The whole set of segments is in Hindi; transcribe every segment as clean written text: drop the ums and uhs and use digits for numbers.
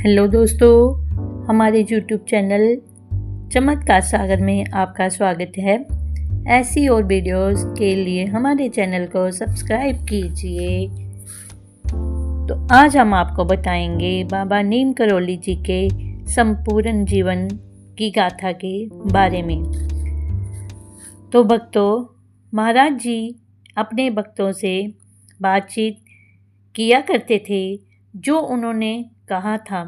हेलो दोस्तों, हमारे यूट्यूब चैनल चमत्कार सागर में आपका स्वागत है। ऐसी और वीडियोस के लिए हमारे चैनल को सब्सक्राइब कीजिए। तो आज हम आपको बताएंगे बाबा नीम करोली जी के संपूर्ण जीवन की गाथा के बारे में। तो भक्तों, महाराज जी अपने भक्तों से बातचीत किया करते थे, जो उन्होंने कहा था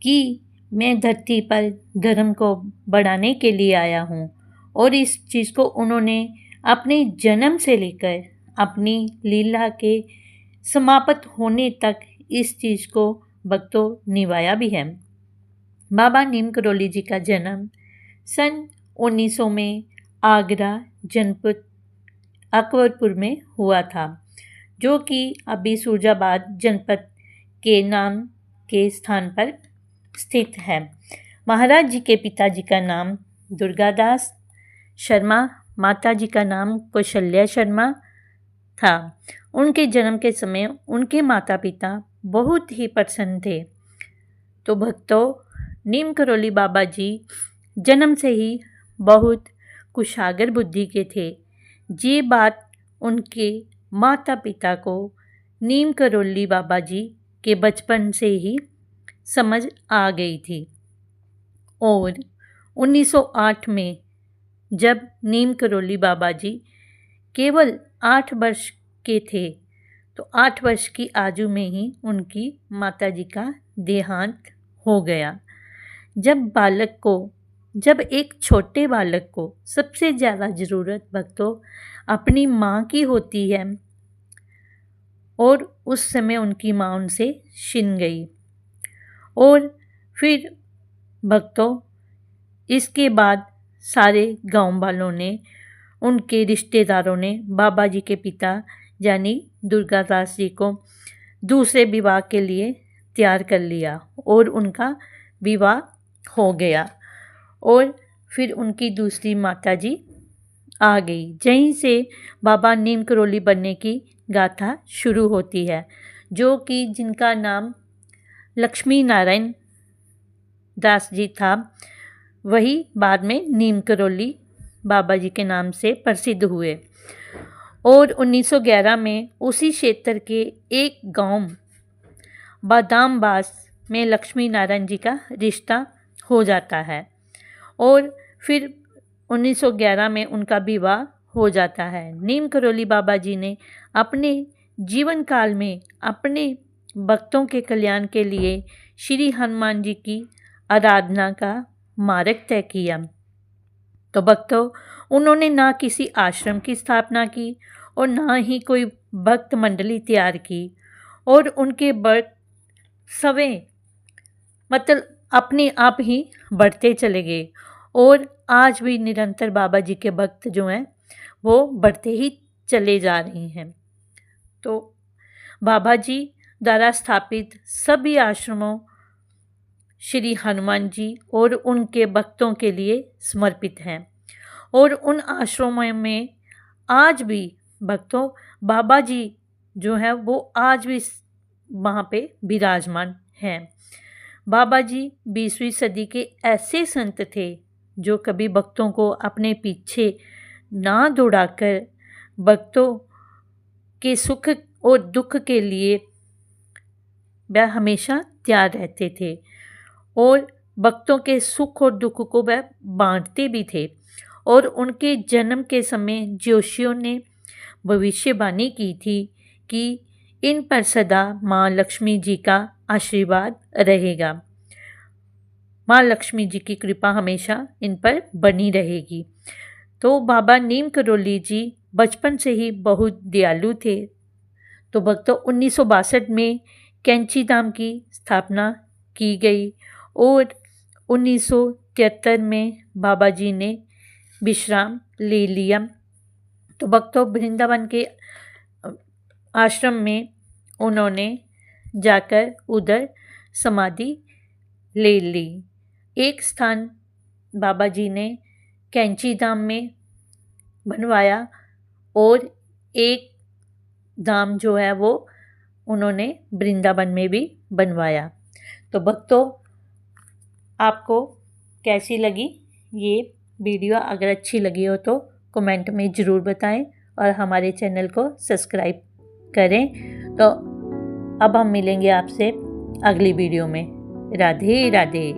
कि मैं धरती पर धर्म को बढ़ाने के लिए आया हूँ, और इस चीज़ को उन्होंने अपने जन्म से लेकर अपनी लीला के समाप्त होने तक इस चीज़ को भक्तों निभाया भी है। बाबा नीम करोली जी का जन्म सन 1900 में आगरा जनपद अकबरपुर में हुआ था, जो कि अभी सूरजाबाद जनपद के नाम के स्थान पर स्थित है। महाराज जी के पिताजी का नाम दुर्गादास शर्मा, माताजी का नाम कौशल्या शर्मा था। उनके जन्म के समय उनके माता पिता बहुत ही प्रसन्न थे। तो भक्तों, नीम करोली बाबा जी जन्म से ही बहुत कुशागर बुद्धि के थे। ये बात उनके माता पिता को नीम करोली बाबा जी के बचपन से ही समझ आ गई थी। और 1908 में जब नीम करोली बाबा जी केवल 8 वर्ष के थे, तो 8 वर्ष की आयु में ही उनकी माताजी का देहांत हो गया। जब एक छोटे बालक को सबसे ज़्यादा ज़रूरत भक्तों अपनी माँ की होती है, और उस समय उनकी माँ उनसे छिन गई। और फिर भक्तों, इसके बाद सारे गांव वालों ने, उनके रिश्तेदारों ने बाबा जी के पिता यानी दुर्गादास जी को दूसरे विवाह के लिए तैयार कर लिया, और उनका विवाह हो गया। और फिर उनकी दूसरी माताजी आ गई। यहीं से बाबा नीम करोली बनने की गाथा शुरू होती है, जो कि जिनका नाम लक्ष्मी नारायण दास जी था, वही बाद में नीम करोली बाबा जी के नाम से प्रसिद्ध हुए। और 1911 में उसी क्षेत्र के एक गांव बादामबास में लक्ष्मी नारायण जी का रिश्ता हो जाता है, और फिर 1911 में उनका विवाह हो जाता है। नीम करोली बाबा जी ने अपने जीवन काल में अपने भक्तों के कल्याण के लिए श्री हनुमान जी की आराधना का मार्ग तय किया। तो भक्तों, उन्होंने ना किसी आश्रम की स्थापना की और ना ही कोई भक्त मंडली तैयार की, और उनके भक्त सवें अपने आप ही बढ़ते चले गए। और आज भी निरंतर बाबा जी के भक्त जो हैं वो बढ़ते ही चले जा रहे हैं। तो बाबा जी द्वारा स्थापित सभी आश्रमों श्री हनुमान जी और उनके भक्तों के लिए समर्पित हैं, और उन आश्रमों में आज भी भक्तों बाबा जी जो हैं वो आज भी वहाँ पे विराजमान हैं। बाबा जी 20वीं सदी के ऐसे संत थे जो कभी भक्तों को अपने पीछे ना दौड़ाकर भक्तों के सुख और दुख के लिए वह हमेशा तैयार रहते थे, और भक्तों के सुख और दुख को वह बांटते भी थे। और उनके जन्म के समय ज्योतिषियों ने भविष्यवाणी की थी कि इन पर सदा माँ लक्ष्मी जी का आशीर्वाद रहेगा, माँ लक्ष्मी जी की कृपा हमेशा इन पर बनी रहेगी। तो बाबा नीम करोली जी बचपन से ही बहुत दयालु थे। तो भक्तों, 1962 में कैंची धाम की स्थापना की गई, और 1973 में बाबा जी ने विश्राम ले लिया। तो भक्तों, वृंदावन के आश्रम में उन्होंने जाकर उधर समाधि ले ली। एक स्थान बाबा जी ने कैंची धाम में बनवाया, और एक धाम जो है वो उन्होंने वृंदावन में भी बनवाया। तो भक्तों, आपको कैसी लगी ये वीडियो? अगर अच्छी लगी हो तो कमेंट में ज़रूर बताएं और हमारे चैनल को सब्सक्राइब करें। तो अब हम मिलेंगे आपसे अगली वीडियो में। राधे राधे।